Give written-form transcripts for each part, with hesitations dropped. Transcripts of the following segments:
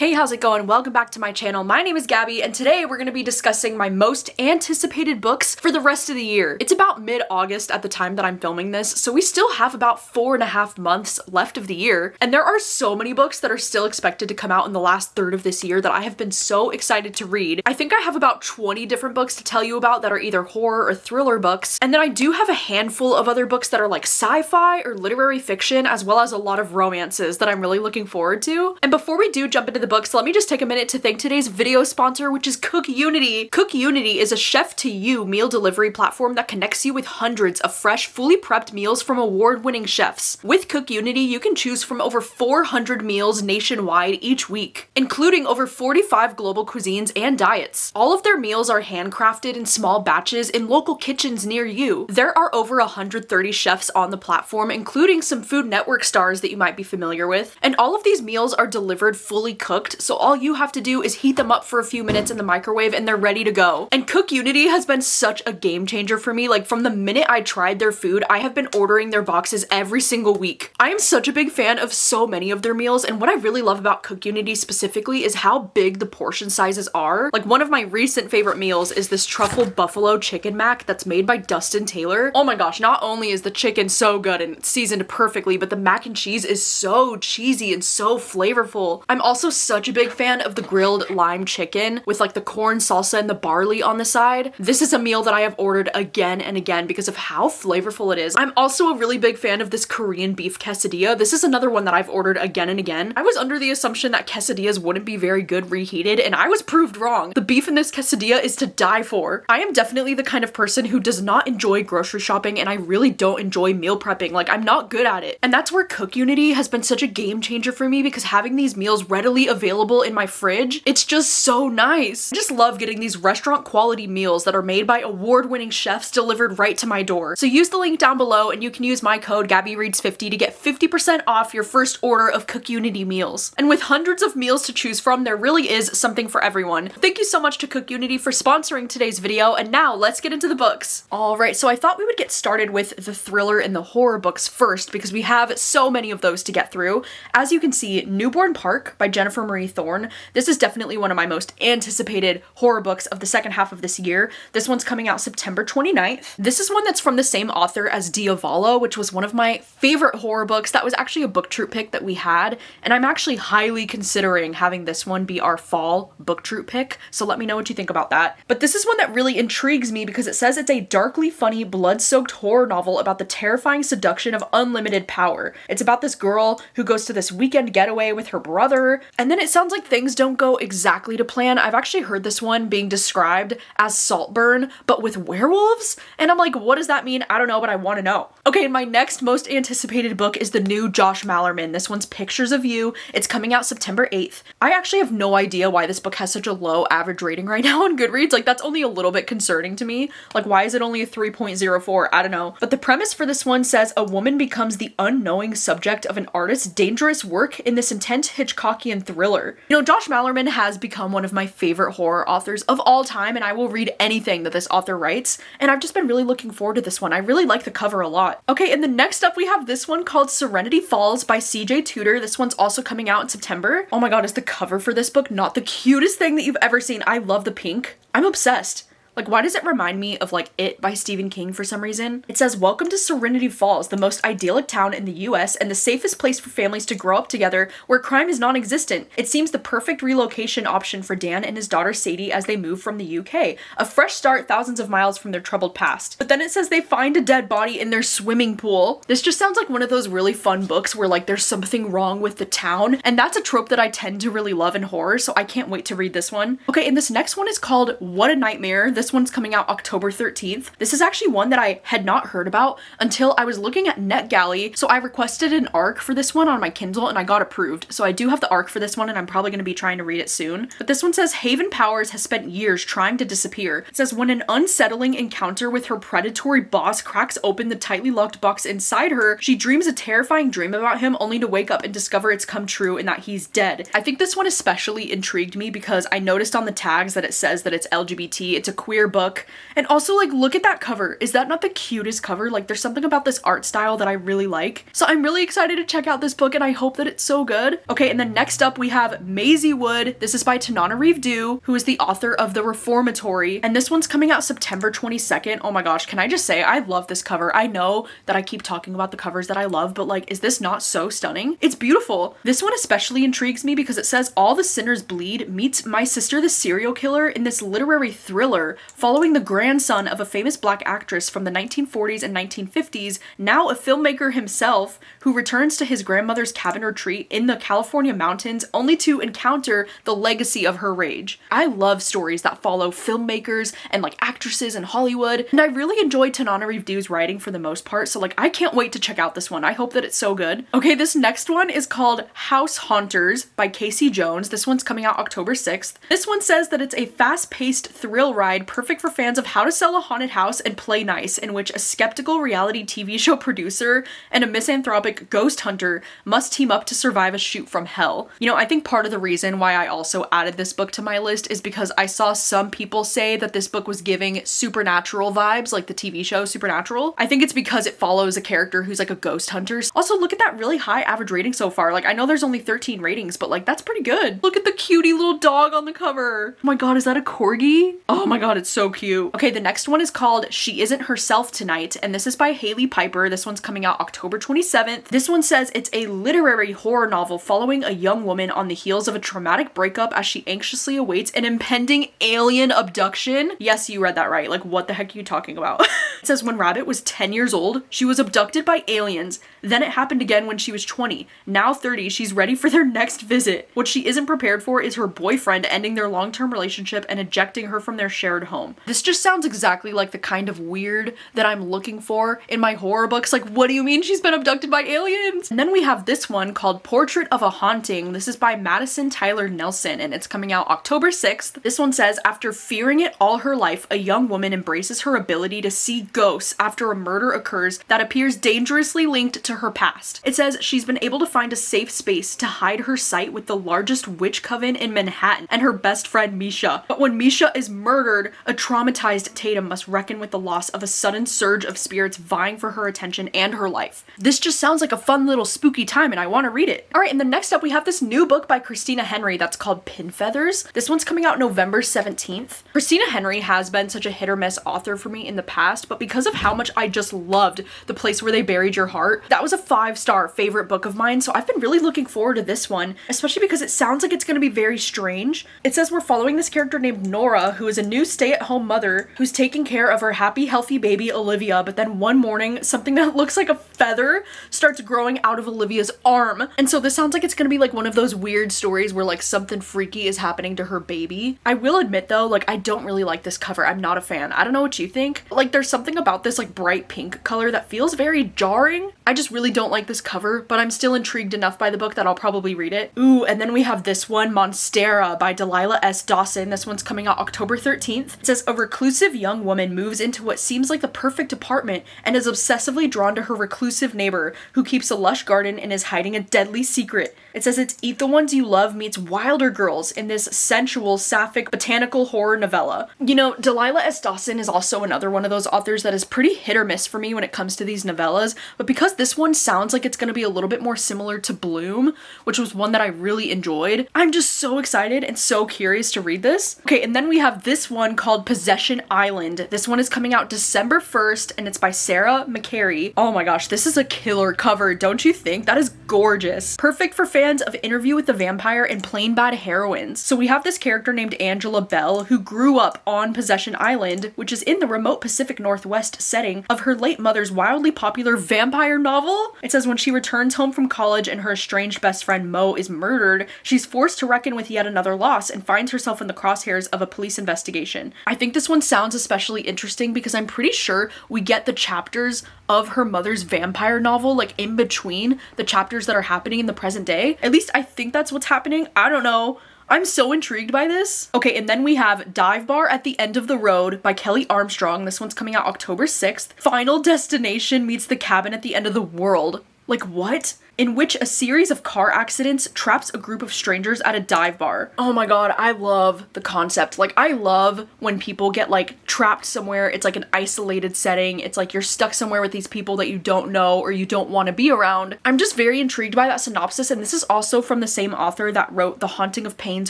Hey, how's it going? Welcome back to my channel. My name is Gabby, and today we're going to be discussing my most anticipated books for the rest of the year. It's about mid-August at the time that I'm filming this, so we still have about 4.5 months left of the year, and there are so many books that are still expected to come out in the last third of this year that I have been so excited to read. I think I have about 20 different books to tell you about that are either horror or thriller books, and then I do have a handful of other books that are like sci-fi or literary fiction, as well as a lot of romances that I'm really looking forward to. And before we do jump into the books, let me just take a minute to thank today's video sponsor, which is Cook-Unity. Cook-Unity is a chef-to-you meal delivery platform that connects you with hundreds of fresh, fully prepped meals from award-winning chefs. With Cook-Unity, you can choose from over 400 meals nationwide each week, including over 45 global cuisines and diets. All of their meals are handcrafted in small batches in local kitchens near you. There are over 130 chefs on the platform, including some Food Network stars that you might be familiar with, and all of these meals are delivered fully cooked, so all you have to do is heat them up for a few minutes in the microwave and they're ready to go. And Cook-Unity has been such a game changer for me. Like, from the minute I tried their food, I have been ordering their boxes every single week. I am such a big fan of so many of their meals, and what I really love about Cook-Unity specifically is how big the portion sizes are. Like, one of my recent favorite meals is this truffle buffalo chicken mac that's made by Dustin Taylor. Oh my gosh, not only is the chicken so good and seasoned perfectly, but the mac and cheese is so cheesy and so flavorful. I'm also such a big fan of the grilled lime chicken with like the corn salsa and the barley on the side. This is a meal that I have ordered again and again because of how flavorful it is. I'm also a really big fan of this Korean beef quesadilla. This is another one that I've ordered again and again. I was under the assumption that quesadillas wouldn't be very good reheated, and I was proved wrong. The beef in this quesadilla is to die for. I am definitely the kind of person who does not enjoy grocery shopping, and I really don't enjoy meal prepping. Like, I'm not good at it. And that's where Cook-Unity has been such a game changer for me, because having these meals readily available in my fridge, it's just so nice. I just love getting these restaurant quality meals that are made by award-winning chefs delivered right to my door. So use the link down below and you can use my code gabbyreads50 to get 50% off your first order of Cook-Unity meals. And with hundreds of meals to choose from, there really is something for everyone. Thank you so much to Cook-Unity for sponsoring today's video, and now let's get into the books. Alright, so I thought we would get started with the thriller and the horror books first because we have so many of those to get through. As you can see, Newborn Park by Jennifer Marie Thorne. This is definitely one of my most anticipated horror books of the second half of this year. This one's coming out September 29th. This is one that's from the same author as Diavolo, which was one of my favorite horror books. That was actually a book troop pick that we had, and I'm actually highly considering having this one be our fall book troop pick, so let me know what you think about that. But this is one that really intrigues me because it says it's a darkly funny, blood-soaked horror novel about the terrifying seduction of unlimited power. It's about this girl who goes to this weekend getaway with her brother, and then it sounds like things don't go exactly to plan. I've actually heard this one being described as Saltburn, but with werewolves, and I'm like, what does that mean? I don't know, but I want to know. Okay, and my next most anticipated book is the new Josh Malerman. This one's Pictures of You. It's coming out September 8th. I actually have no idea why this book has such a low average rating right now on Goodreads. Like, that's only a little bit concerning to me. Like, why is it only a 3.04? I don't know. But the premise for this one says a woman becomes the unknowing subject of an artist's dangerous work in this intense Hitchcockian thriller. You know, Josh Malerman has become one of my favorite horror authors of all time, and I will read anything that this author writes, and I've just been really looking forward to this one. I really like the cover a lot. Okay, and then next up we have this one called Serenity Falls by CJ Tudor. This one's also coming out in September. Oh my god, is the cover for this book not the cutest thing that you've ever seen? I love the pink. I'm obsessed. Like, why does it remind me of, like, It by Stephen King for some reason? It says, "Welcome to Serenity Falls, the most idyllic town in the US and the safest place for families to grow up together where crime is non-existent. It seems the perfect relocation option for Dan and his daughter Sadie as they move from the UK. A fresh start thousands of miles from their troubled past." But then it says they find a dead body in their swimming pool. This just sounds like one of those really fun books where, like, there's something wrong with the town, and that's a trope that I tend to really love in horror, so I can't wait to read this one. Okay, and this next one is called What a Nightmare. This one's coming out October 13th. This is actually one that I had not heard about until I was looking at NetGalley, so I requested an ARC for this one on my Kindle and I got approved. So I do have the ARC for this one and I'm probably going to be trying to read it soon. But this one says Haven Powers has spent years trying to disappear. It says when an unsettling encounter with her predatory boss cracks open the tightly locked box inside her, she dreams a terrifying dream about him only to wake up and discover it's come true and that he's dead. I think this one especially intrigued me because I noticed on the tags that it says that it's LGBT. It's a queer queer book. And also, like, look at that cover. Is that not the cutest cover? Like, there's something about this art style that I really like. So I'm really excited to check out this book, and I hope that it's so good. Okay, and then next up we have Maisie Wood. This is by Tanana Reeve Dew, who is the author of The Reformatory, and this one's coming out September 22nd. Oh my gosh, can I just say I love this cover. I know that I keep talking about the covers that I love, but like, is this not so stunning? It's beautiful. This one especially intrigues me because it says All the Sinners Bleed meets My Sister the Serial Killer in this literary thriller following the grandson of a famous black actress from the 1940s and 1950s, now a filmmaker himself, who returns to his grandmother's cabin retreat in the California mountains only to encounter the legacy of her rage. I love stories that follow filmmakers and like actresses in Hollywood, and I really enjoyed Tanana Reeve Dew's writing for the most part, so like I can't wait to check out this one. I hope that it's so good. Okay, this next one is called House Haunters by Casey Jones. This one's coming out October 6th. This one says that it's a fast-paced thrill ride perfect for fans of how to sell a haunted house and play nice, in which a skeptical reality TV show producer and a misanthropic ghost hunter must team up to survive a shoot from hell. You know, I think part of the reason why I also added this book to my list is because I saw some people say that this book was giving Supernatural vibes, like the TV show Supernatural. I think it's because it follows a character who's like a ghost hunter. Also, look at that really high average rating so far. Like, I know there's only 13 ratings, but like, that's pretty good. Look at the cutie little dog on the cover. Oh my god, is that a corgi? Oh my god, it's so cute. Okay, the next one is called She Isn't Herself Tonight, and this is by Haley Piper. This one's coming out October 27th. This one says it's a literary horror novel following a young woman on the heels of a traumatic breakup as she anxiously awaits an impending alien abduction. Yes, you read that right. Like, what the heck are you talking about? It says when Rabbit was 10 years old, she was abducted by aliens. Then it happened again when she was 20. Now 30, she's ready for their next visit. What she isn't prepared for is her boyfriend ending their long-term relationship and ejecting her from their shared home. This just sounds exactly like the kind of weird that I'm looking for in my horror books. Like, what do you mean she's been abducted by aliens? And then we have this one called Portrait of a Haunting. This is by Madison Tyler Nelson, and it's coming out October 6th. This one says, after fearing it all her life, a young woman embraces her ability to see ghosts after a murder occurs that appears dangerously linked to her past. It says she's been able to find a safe space to hide her sight with the largest witch coven in Manhattan and her best friend Misha. But when Misha is murdered, a traumatized Tatum must reckon with the loss of a sudden surge of spirits vying for her attention and her life. This just sounds like a fun little spooky time, and I want to read it. Alright, and then next up we have this new book by Christina Henry that's called Pin Feathers. This one's coming out November 17th. Christina Henry has been such a hit or miss author for me in the past, but because of how much I just loved The Place Where They Buried Your Heart, that was a 5-star favorite book of mine, so I've been really looking forward to this one, especially because it sounds like it's going to be very strange. It says we're following this character named Nora, who is a new stay-at-home mother who's taking care of her happy, healthy baby Olivia, but then one morning, something that looks like a feather starts growing out of Olivia's arm. And so this sounds like it's going to be like one of those weird stories where like something freaky is happening to her baby. I will admit though, like, I don't really like this cover. I'm not a fan. I don't know what you think. Like, there's something about this like bright pink color that feels very jarring. I just really don't like this cover, but I'm still intrigued enough by the book that I'll probably read it. Ooh, and then we have this one, Monstera by Delilah S. Dawson. This one's coming out October 13th. It says a reclusive young woman moves into what seems like the perfect apartment and is obsessively drawn to her reclusive neighbor who keeps a lush garden and is hiding a deadly secret. It says it's Eat the Ones You Love meets Wilder Girls in this sensual, sapphic, botanical horror novella. You know, Delilah S. Dawson is also another one of those authors that is pretty hit or miss for me when it comes to these novellas, but because this one sounds like it's going to be a little bit more similar to Bloom, which was one that I really enjoyed, I'm just so excited and so curious to read this. Okay, and then we have this one called Possession Island. This one is coming out December 1st, and it's by Sarah McCary. Oh my gosh, this is a killer cover, don't you think? That is gorgeous. Perfect for fans of Interview with the Vampire and Plain Bad Heroines. So we have this character named Angela Bell who grew up on Possession Island, which is in the remote Pacific Northwest setting of her late mother's wildly popular vampire novel. It says when she returns home from college and her estranged best friend Mo is murdered, she's forced to reckon with yet another loss and finds herself in the crosshairs of a police investigation. I think this one sounds especially interesting because I'm pretty sure we get the chapters of her mother's vampire novel like in between the chapters that are happening in the present day. At least I think that's what's happening. I don't know. I'm so intrigued by this. Okay, and then we have Dive Bar at the End of the Road by Kelly Armstrong. This one's coming out October 6th. Final Destination meets The Cabin at the End of the World. Like, what? in which a series of car accidents traps a group of strangers at a dive bar. Oh my god, I love the concept. Like, I love when people get like trapped somewhere. It's like an isolated setting. It's like you're stuck somewhere with these people that you don't know or you don't want to be around. I'm just very intrigued by that synopsis, and this is also from the same author that wrote The Haunting of Payne's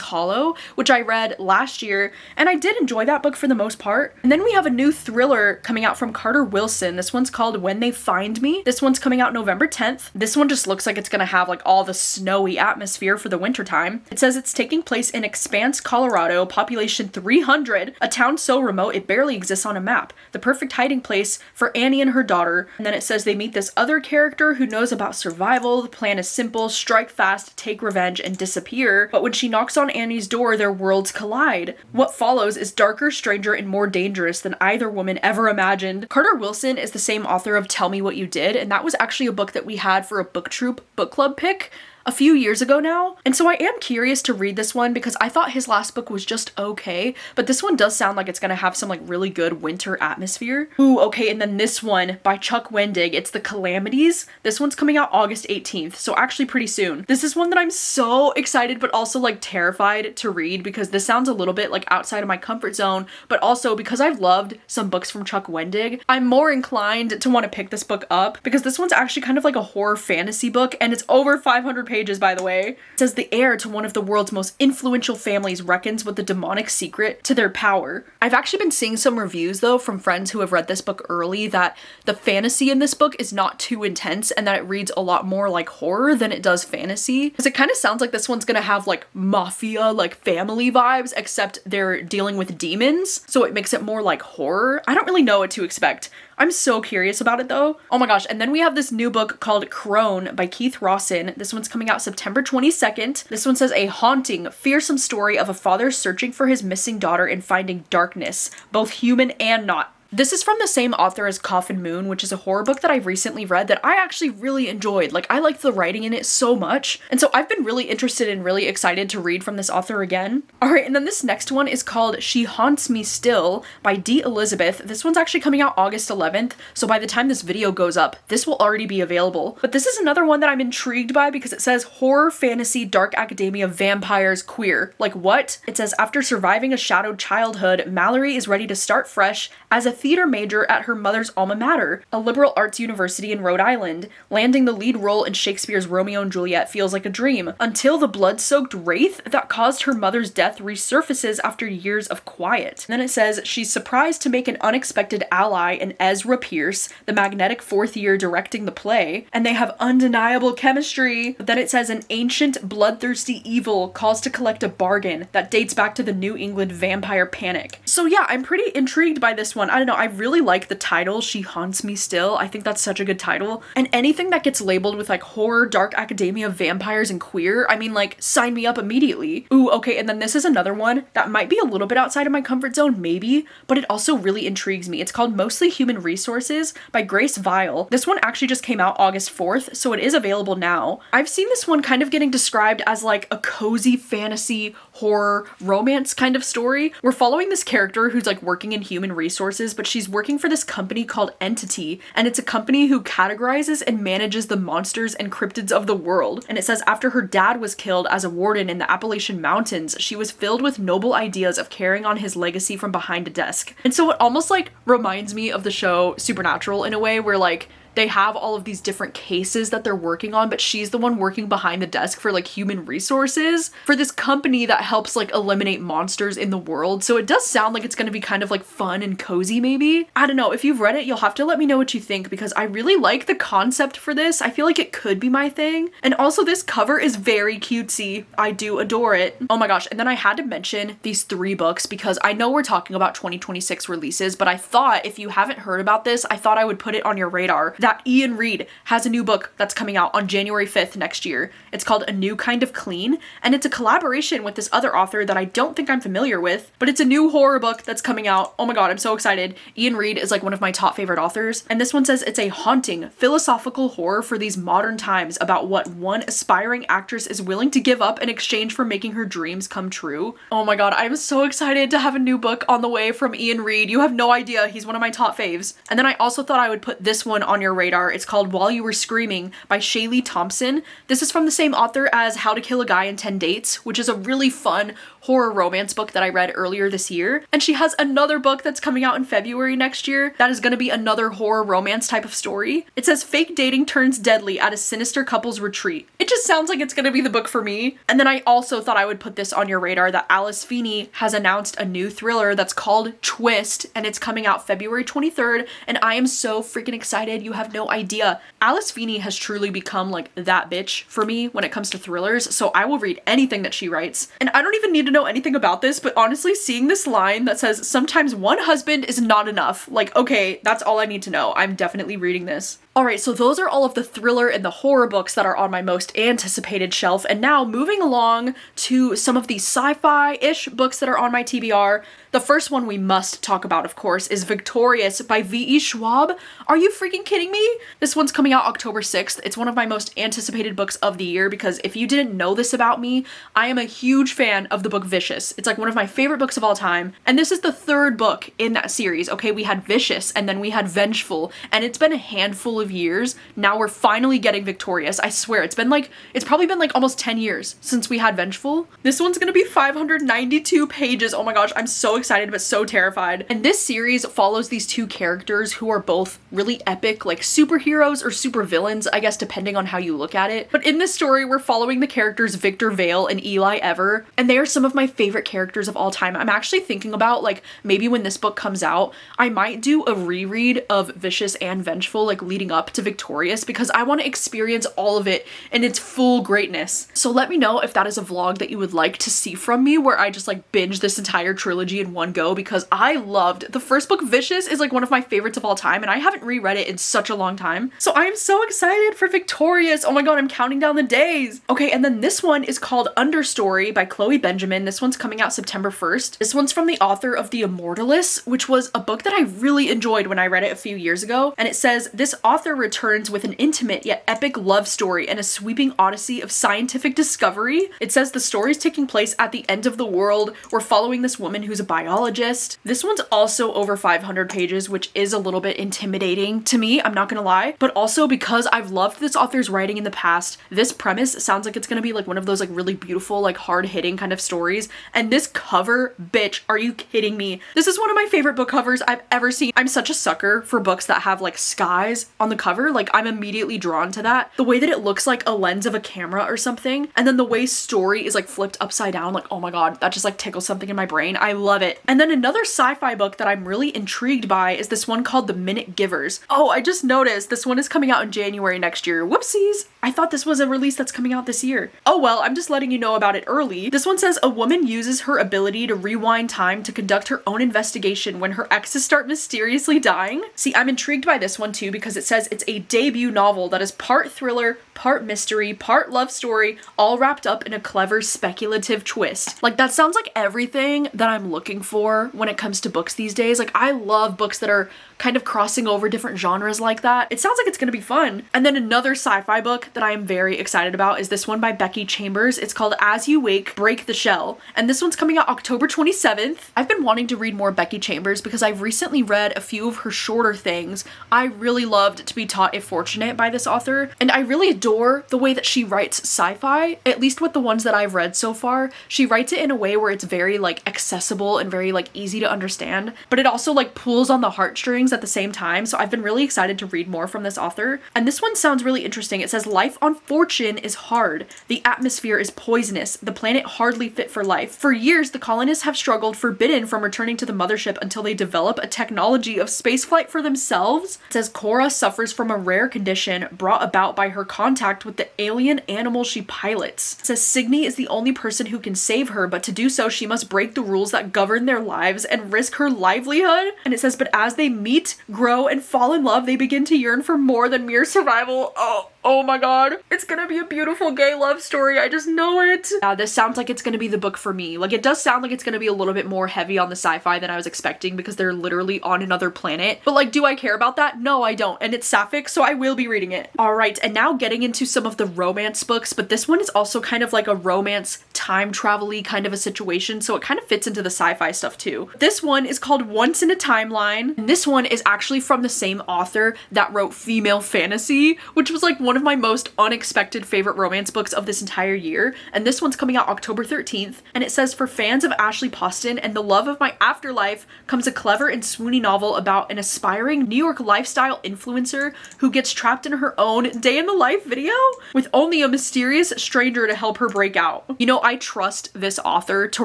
Hollow, which I read last year, and I did enjoy that book for the most part. And then we have a new thriller coming out from Carter Wilson. This one's called When They Find Me. This one's coming out November 10th. This one just looks like it's gonna have like all the snowy atmosphere for the wintertime. It says it's taking place in Expanse, Colorado, population 300, a town so remote it barely exists on a map. The perfect hiding place for Annie and her daughter. And then it says they meet this other character who knows about survival. The plan is simple: strike fast, take revenge, and disappear. But when she knocks on Annie's door, their worlds collide. What follows is darker, stranger, and more dangerous than either woman ever imagined. Carter Wilson is the same author of Tell Me What You Did, and that was actually a book that we had for a book troop book club pick a few years ago now. And so I am curious to read this one because I thought his last book was just okay, but this one does sound like it's gonna have some like really good winter atmosphere. Ooh, okay, and then this one by Chuck Wendig, it's The Calamities. This one's coming out August 18th, so actually pretty soon. This is one that I'm so excited but also like terrified to read because this sounds a little bit like outside of my comfort zone, but also because I've loved some books from Chuck Wendig, I'm more inclined to want to pick this book up because this one's actually kind of like a horror fantasy book, and it's over 500 pages, by the way. It says the heir to one of the world's most influential families reckons with the demonic secret to their power. I've actually been seeing some reviews though from friends who have read this book early that the fantasy in this book is not too intense and that it reads a lot more like horror than it does fantasy. Because it kind of sounds like this one's gonna have like mafia, like family vibes, except they're dealing with demons, so it makes it more like horror. I don't really know what to expect. I'm so curious about it though. Oh my gosh, and then we have this new book called Crone by Keith Rawson. This one's coming out September 22nd. This one says a haunting, fearsome story of a father searching for his missing daughter and finding darkness, both human and not. This is from the same author as Coffin Moon, which is a horror book that I've recently read that I actually really enjoyed. Like, I liked the writing in it so much. And so I've been really interested and really excited to read from this author again. Alright, and then this next one is called She Haunts Me Still by D. Elizabeth. This one's actually coming out August 11th, so by the time this video goes up, this will already be available. But this is another one that I'm intrigued by because it says horror, fantasy, dark academia, vampires, queer. Like, what? It says after surviving a shadowed childhood, Mallory is ready to start fresh as a theater major at her mother's alma mater, a liberal arts university in Rhode Island. Landing the lead role in Shakespeare's Romeo and Juliet feels like a dream, until the blood-soaked wraith that caused her mother's death resurfaces after years of quiet. And then it says she's surprised to make an unexpected ally in Ezra Pierce, the magnetic fourth year directing the play, and they have undeniable chemistry. But then it says an ancient, bloodthirsty evil calls to collect a bargain that dates back to the New England vampire panic. So yeah, I'm pretty intrigued by this one. I don't know, I really like the title, She Haunts Me Still. I think that's such a good title. And anything that gets labeled with like horror, dark academia, vampires, and queer, I mean, like, sign me up immediately. Ooh, okay, and then this is another one that might be a little bit outside of my comfort zone, maybe, but it also really intrigues me. It's called Mostly Human Resources by Grace Vile. This one actually just came out August 4th, so it is available now. I've seen this one kind of getting described as like a cozy fantasy, horror, romance kind of story. We're following this character who's like working in human resources, but she's working for this company called Entity, and it's a company who categorizes and manages the monsters and cryptids of the world. And it says after her dad was killed as a warden in the Appalachian Mountains, she was filled with noble ideas of carrying on his legacy from behind a desk. And so it almost like reminds me of the show Supernatural in a way where like they have all of these different cases that they're working on, but she's the one working behind the desk for like human resources for this company that helps like eliminate monsters in the world. So it does sound like it's going to be kind of like fun and cozy maybe. I don't know, if you've read it, you'll have to let me know what you think because I really like the concept for this. I feel like it could be my thing. And also this cover is very cutesy. I do adore it. Oh my gosh, and then I had to mention these 3 books because I know we're talking about 2026 releases, but I thought if you haven't heard about this, I thought I would put it on your radar. That Ian Reid has a new book that's coming out on January 5th next year. It's called A New Kind of Clean, and it's a collaboration with this other author that I don't think I'm familiar with, but it's a new horror book that's coming out. Oh my god, I'm so excited. Ian Reid is like one of my top favorite authors, and this one says it's a haunting, philosophical horror for these modern times about what one aspiring actress is willing to give up in exchange for making her dreams come true. Oh my god, I'm so excited to have a new book on the way from Ian Reid. You have no idea, he's one of my top faves. And then I also thought I would put this one on your radar. It's called While You Were Screaming by Shaylee Thompson. This is from the same author as How to Kill a Guy in 10 Dates, which is a really fun horror romance book that I read earlier this year. And she has another book that's coming out in February next year that is going to be another horror romance type of story. It says fake dating turns deadly at a sinister couple's retreat. It just sounds like it's going to be the book for me. And then I also thought I would put this on your radar that Alice Feeney has announced a new thriller that's called Twist, and it's coming out February 23rd, and I am so freaking excited. You have no idea. Alice Feeney has truly become like that bitch for me when it comes to thrillers, so I will read anything that she writes. And I don't even need to know anything about this, but honestly, seeing this line that says sometimes one husband is not enough, like, okay, that's all I need to know. I'm definitely reading this. Alright, so those are all of the thriller and the horror books that are on my most anticipated shelf, and now moving along to some of the sci-fi-ish books that are on my TBR. The first one we must talk about, of course, is Victorious by V.E. Schwab. Are you freaking kidding me? This one's coming out October 6th. It's one of my most anticipated books of the year because if you didn't know this about me, I am a huge fan of the book Vicious. It's like one of my favorite books of all time, and this is the third book in that series. Okay, we had Vicious, and then we had Vengeful, and it's been a handful of years. Now we're finally getting Victorious. I swear, it's probably been like almost 10 years since we had Vengeful. This one's gonna be 592 pages. Oh my gosh, I'm so excited but so terrified. And this series follows these two characters who are both really epic, like superheroes or supervillains, I guess, depending on how you look at it. But in this story, we're following the characters Victor Vale and Eli Ever, and they are some of my favorite characters of all time. I'm actually thinking about, like, maybe when this book comes out, I might do a reread of Vicious and Vengeful, like, leading up to Victorious, because I want to experience all of it in its full greatness. So let me know if that is a vlog that you would like to see from me, where I just, like, binge this entire trilogy in one go, because I loved the first book. Vicious is like one of my favorites of all time, and I haven't reread it in such a long time. So I am so excited for Victorious. Oh my god, I'm counting down the days. Okay, and then this one is called Understory by Chloe Benjamin. This one's coming out September 1st. This one's from the author of The Immortalists, which was a book that I really enjoyed when I read it a few years ago. And it says, this author returns with an intimate yet epic love story and a sweeping odyssey of scientific discovery. It says the story is taking place at the end of the world. We're following this woman who's a biologist. This one's also over 500 pages, which is a little bit intimidating to me, I'm not gonna lie. But also because I've loved this author's writing in the past, this premise sounds like it's gonna be like one of those like really beautiful, like hard-hitting kind of stories. And this cover, bitch, are you kidding me? This is one of my favorite book covers I've ever seen. I'm such a sucker for books that have like skies on the cover. Like, I'm immediately drawn to that. The way that it looks like a lens of a camera or something, and then the way story is like flipped upside down, like, oh my god, that just like tickles something in my brain. I love it. And then another sci-fi book that I'm really intrigued by is this one called The Minute Givers. Oh, I just noticed this one is coming out in January next year. Whoopsies! I thought this was a release that's coming out this year. Oh well, I'm just letting you know about it early. This one says a woman uses her ability to rewind time to conduct her own investigation when her exes start mysteriously dying. See, I'm intrigued by this one too because it says it's a debut novel that is part thriller, part mystery, part love story, all wrapped up in a clever speculative twist. Like, that sounds like everything that I'm looking for when it comes to books these days. Like, I love books that are kind of crossing over different genres like that. It sounds like it's gonna be fun. And then another sci-fi book that I am very excited about is this one by Becky Chambers. It's called As You Wake, Break the Shell. And this one's coming out October 27th. I've been wanting to read more Becky Chambers because I've recently read a few of her shorter things. I really loved To Be Taught If Fortunate by this author, and I really adore the way that she writes sci-fi, at least with the ones that I've read so far. She writes it in a way where it's very like accessible and very like easy to understand, but it also like pulls on the heartstrings at the same time. So I've been really excited to read more from this author. And this one sounds really interesting. It says life on Fortune is hard. The atmosphere is poisonous. The planet hardly fit for life. For years, the colonists have struggled, forbidden from returning to the mothership until they develop a technology of spaceflight for themselves. It says Cora suffers from a rare condition brought about by her contact with the alien animal she pilots. It says Signy is the only person who can save her, but to do so, she must break the rules that govern their lives and risk her livelihood. And it says, but as they meet, grow, and fall in love, they begin to yearn for more than mere survival. Oh Oh my god. It's gonna be a beautiful gay love story. I just know it. This sounds like it's gonna be the book for me. Like, it does sound like it's gonna be a little bit more heavy on the sci-fi than I was expecting because they're literally on another planet. But like, do I care about that? No, I don't. And it's sapphic, so I will be reading it. All right, and now getting into some of the romance books, but this one is also kind of like a romance time travel-y kind of a situation, so it kind of fits into the sci-fi stuff too. This one is called Once in a Timeline, and this one is actually from the same author that wrote Female Fantasy, which was like one of my most unexpected favorite romance books of this entire year. And this one's coming out October 13th, and it says, for fans of Ashley Poston and the love of my afterlife comes a clever and swoony novel about an aspiring New York lifestyle influencer who gets trapped in her own day in the life video with only a mysterious stranger to help her break out. You know, I trust this author to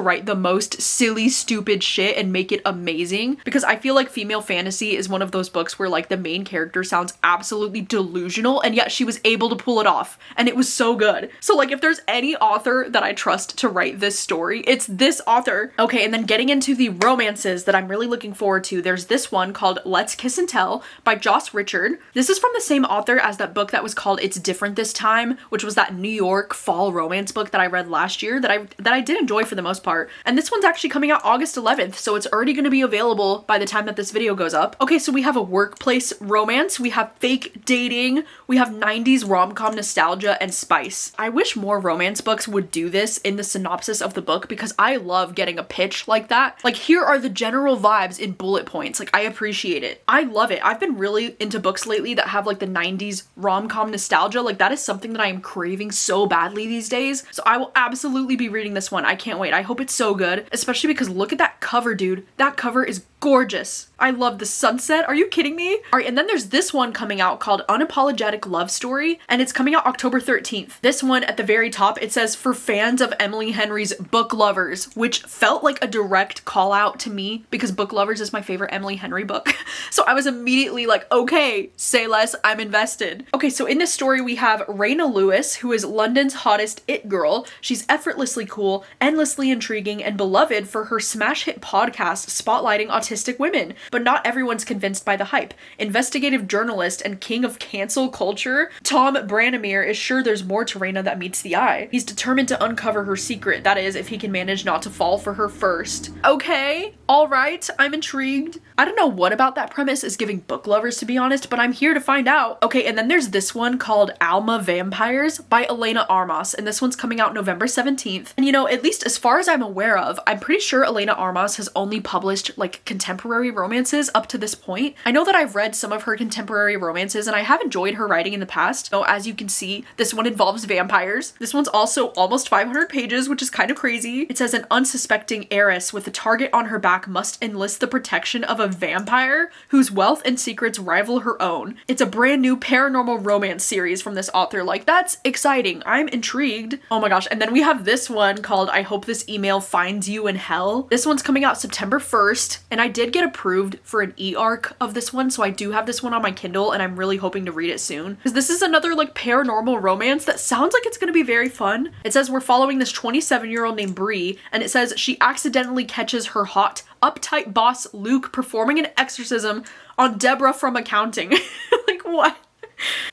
write the most silly, stupid shit and make it amazing, because I feel like Female Fantasy is one of those books where like the main character sounds absolutely delusional and yet she was able to pull it off and it was so good. So like, if there's any author that I trust to write this story, it's this author. Okay, and then getting into the romances that I'm really looking forward to, there's this one called Let's Kiss and Tell by Joss Richard. This is from the same author as that book that was called It's Different This Time, which was that New York fall romance book that I read last year that I did enjoy for the most part. And this one's actually coming out August 11th, so it's already going to be available by the time that this video goes up. Okay, so we have a workplace romance, we have fake dating, we have 90s rom-com nostalgia and spice. I wish more romance books would do this in the synopsis of the book because I love getting a pitch like that. Like, here are the general vibes in bullet points. Like, I appreciate it. I love it. I've been really into books lately that have like the 90s rom-com nostalgia. Like, that is something that I am craving so badly these days. So I will absolutely be reading this one. I can't wait. I hope it's so good, especially because look at that cover, dude. That cover is gorgeous. I love the sunset. Are you kidding me? All right, and then there's this one coming out called Unapologetic Love Story, and it's coming out October 13th. This one at the very top, it says, for fans of Emily Henry's Book Lovers, which felt like a direct call out to me because Book Lovers is my favorite Emily Henry book. So I was immediately like, okay, say less, I'm invested. Okay, so in this story, we have Raina Lewis, who is London's hottest it girl. She's effortlessly cool, endlessly intriguing, and beloved for her smash hit podcast spotlighting autistic women. But not everyone's convinced by the hype. Investigative journalist and king of cancel culture, Tom Branimir, is sure there's more to Raina that meets the eye. He's determined to uncover her secret, that is, if he can manage not to fall for her first. Okay, alright, I'm intrigued. I don't know what about that premise is giving book lovers, to be honest, but I'm here to find out. Okay, and then there's this one called Alma Vampires by Elena Armas, and this one's coming out November 17th. And you know, at least as far as I'm aware of, I'm pretty sure Elena Armas has only published like contemporary romances up to this point. I know that I've read some of her contemporary romances and I have enjoyed her writing in the past. So as you can see, this one involves vampires. This one's also almost 500 pages, which is kind of crazy. It says an unsuspecting heiress with a target on her back must enlist the protection of a vampire whose wealth and secrets rival her own. It's a brand new paranormal romance series from this author. Like, that's exciting. I'm intrigued. Oh my gosh. And then we have this one called I Hope This Email Finds You in Hell. This one's coming out September 1st, and I did get approved for an e-arc of this one, so I do have this one on my Kindle and I'm really hoping to read it soon because this is another like paranormal romance that sounds like it's gonna be very fun. It says we're following this 27-year-old named Bree, and it says she accidentally catches her hot, uptight boss Luke performing an exorcism on Deborah from accounting. Like, what?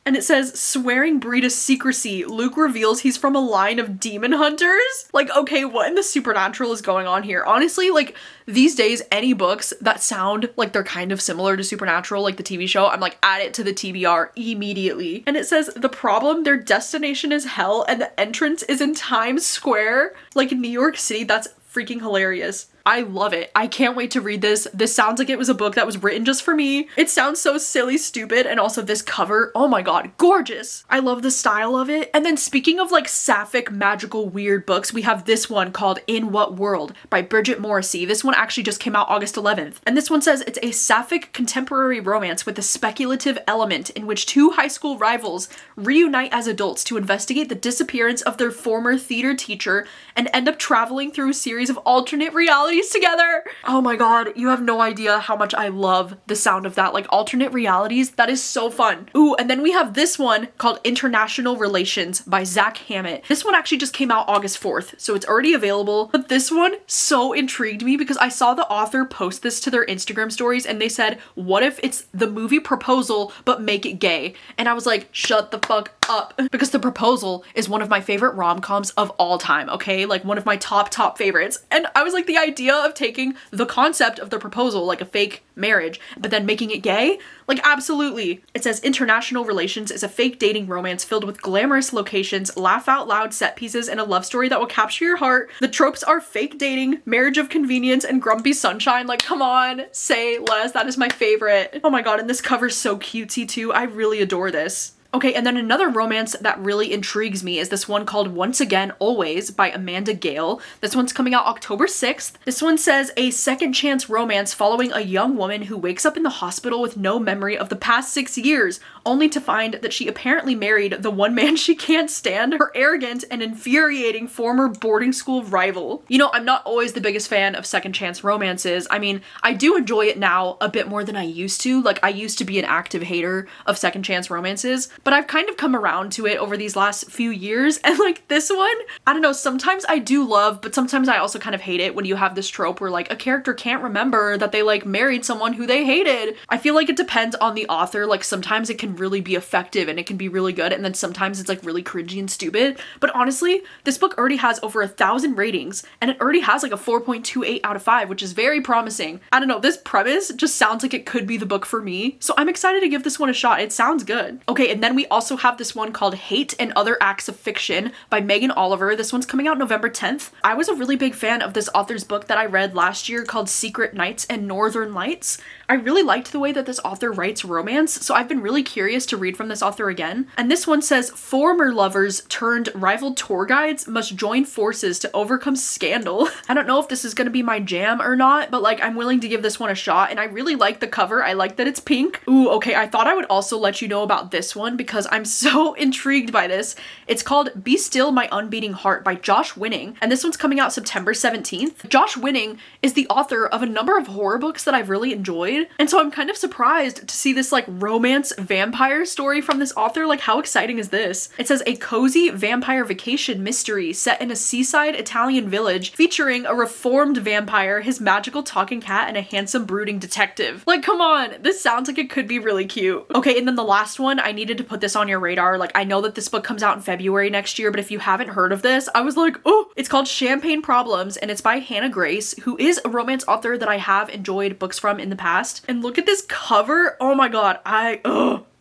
And it says, swearing Bree to secrecy, Luke reveals he's from a line of demon hunters. Like, okay, what in the supernatural is going on here? Honestly, like, these days, any books that sound like they're kind of similar to Supernatural, like the TV show, I'm like, add it to the TBR immediately. And it says, the problem, their destination is hell and the entrance is in Times Square. Like, New York City, that's freaking hilarious. I love it. I can't wait to read this. This sounds like it was a book that was written just for me. It sounds so silly, stupid, and also this cover, oh my god, gorgeous. I love the style of it. And then speaking of like sapphic, magical, weird books, we have this one called In What World by Bridget Morrissey. This one actually just came out August 11th. And this one says it's a sapphic contemporary romance with a speculative element in which two high school rivals reunite as adults to investigate the disappearance of their former theater teacher and end up traveling through a series of alternate reality realities together. Oh my god, you have no idea how much I love the sound of that. Like alternate realities, that is so fun. Ooh, and then we have this one called International Relations by Zach Hammett. This one actually just came out August 4th, so it's already available. But this one so intrigued me because I saw the author post this to their Instagram stories and they said, what if it's the movie Proposal but make it gay? And I was like, shut the fuck up. Because The Proposal is one of my favorite rom-coms of all time, okay? Like one of my top favorites. And I was like, the idea of taking the concept of The Proposal, like a fake marriage, but then making it gay? Like absolutely. It says International Relations is a fake dating romance filled with glamorous locations, laugh out loud set pieces, and a love story that will capture your heart. The tropes are fake dating, marriage of convenience, and grumpy sunshine. Like come on, say less. That is my favorite. Oh my god, and this cover's so cutesy too. I really adore this. Okay, and then another romance that really intrigues me is this one called Once Again, Always by Amanda Gale. This one's coming out October 6th. This one says a second chance romance following a young woman who wakes up in the hospital with no memory of the past 6 years, only to find that she apparently married the one man she can't stand, her arrogant and infuriating former boarding school rival. You know, I'm not always the biggest fan of second chance romances. I mean, I do enjoy it now a bit more than I used to. Like, I used to be an active hater of second chance romances, but I've kind of come around to it over these last few years. And like this one, I don't know, sometimes I do love, but sometimes I also kind of hate it when you have this trope where like a character can't remember that they like married someone who they hated. I feel like it depends on the author. Like sometimes it can really be effective and it can be really good, and then sometimes it's like really cringy and stupid. But honestly, this book already has over 1,000 ratings and it already has like a 4.28 out of 5, which is very promising. I don't know, this premise just sounds like it could be the book for me. So I'm excited to give this one a shot. It sounds good. Okay, and then we also have this one called Hate and Other Acts of Fiction by Megan Oliver. This one's coming out November 10th. I was a really big fan of this author's book that I read last year called Secret Nights and Northern Lights. I really liked the way that this author writes romance, so I've been really curious to read from this author again. And this one says former lovers turned rival tour guides must join forces to overcome scandal. I don't know if this is gonna be my jam or not, but like I'm willing to give this one a shot, and I really like the cover. I like that it's pink. Ooh, okay, I thought I would also let you know about this one because I'm so intrigued by this. It's called Be Still My Unbeating Heart by Josh Winning, and this one's coming out September 17th. Josh Winning is the author of a number of horror books that I've really enjoyed, and so I'm kind of surprised to see this like romance vampire story from this author. Like how exciting is this? It says a cozy vampire vacation mystery set in a seaside Italian village featuring a reformed vampire, his magical talking cat, and a handsome brooding detective. Like come on, this sounds like it could be really cute. Okay, and then the last one, I needed to put this on your radar. Like I know that this book comes out in February next year, but if you haven't heard of this, I was like, oh, it's called Champagne Problems, and it's by Hannah Grace, who is a romance author that I have enjoyed books from in the past. And look at this cover. Oh my god, I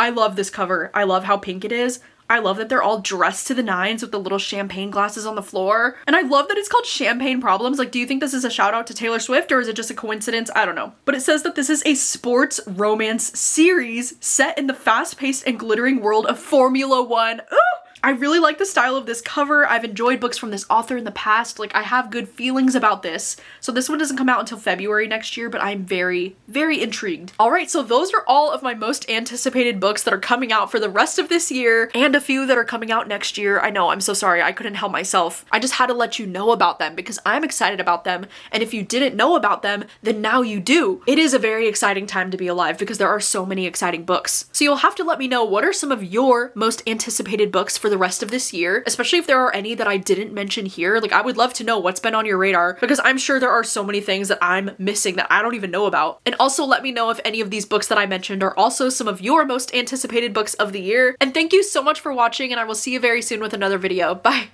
love this cover. I love how pink it is. I love that they're all dressed to the nines with the little champagne glasses on the floor. And I love that it's called Champagne Problems. Like, do you think this is a shout out to Taylor Swift or is it just a coincidence? I don't know. But it says that this is a sports romance series set in the fast-paced and glittering world of Formula One. Ooh! I really like the style of this cover. I've enjoyed books from this author in the past. Like, I have good feelings about this. So this one doesn't come out until February next year, but I'm very, very intrigued. All right, so those are all of my most anticipated books that are coming out for the rest of this year, and a few that are coming out next year. I know, I'm so sorry, I couldn't help myself. I just had to let you know about them because I'm excited about them, and if you didn't know about them, then now you do. It is a very exciting time to be alive because there are so many exciting books. So you'll have to let me know what are some of your most anticipated books for the rest of this year, especially if there are any that I didn't mention here. Like, I would love to know what's been on your radar because I'm sure there are so many things that I'm missing that I don't even know about. And also let me know if any of these books that I mentioned are also some of your most anticipated books of the year. And thank you so much for watching, and I will see you very soon with another video. Bye!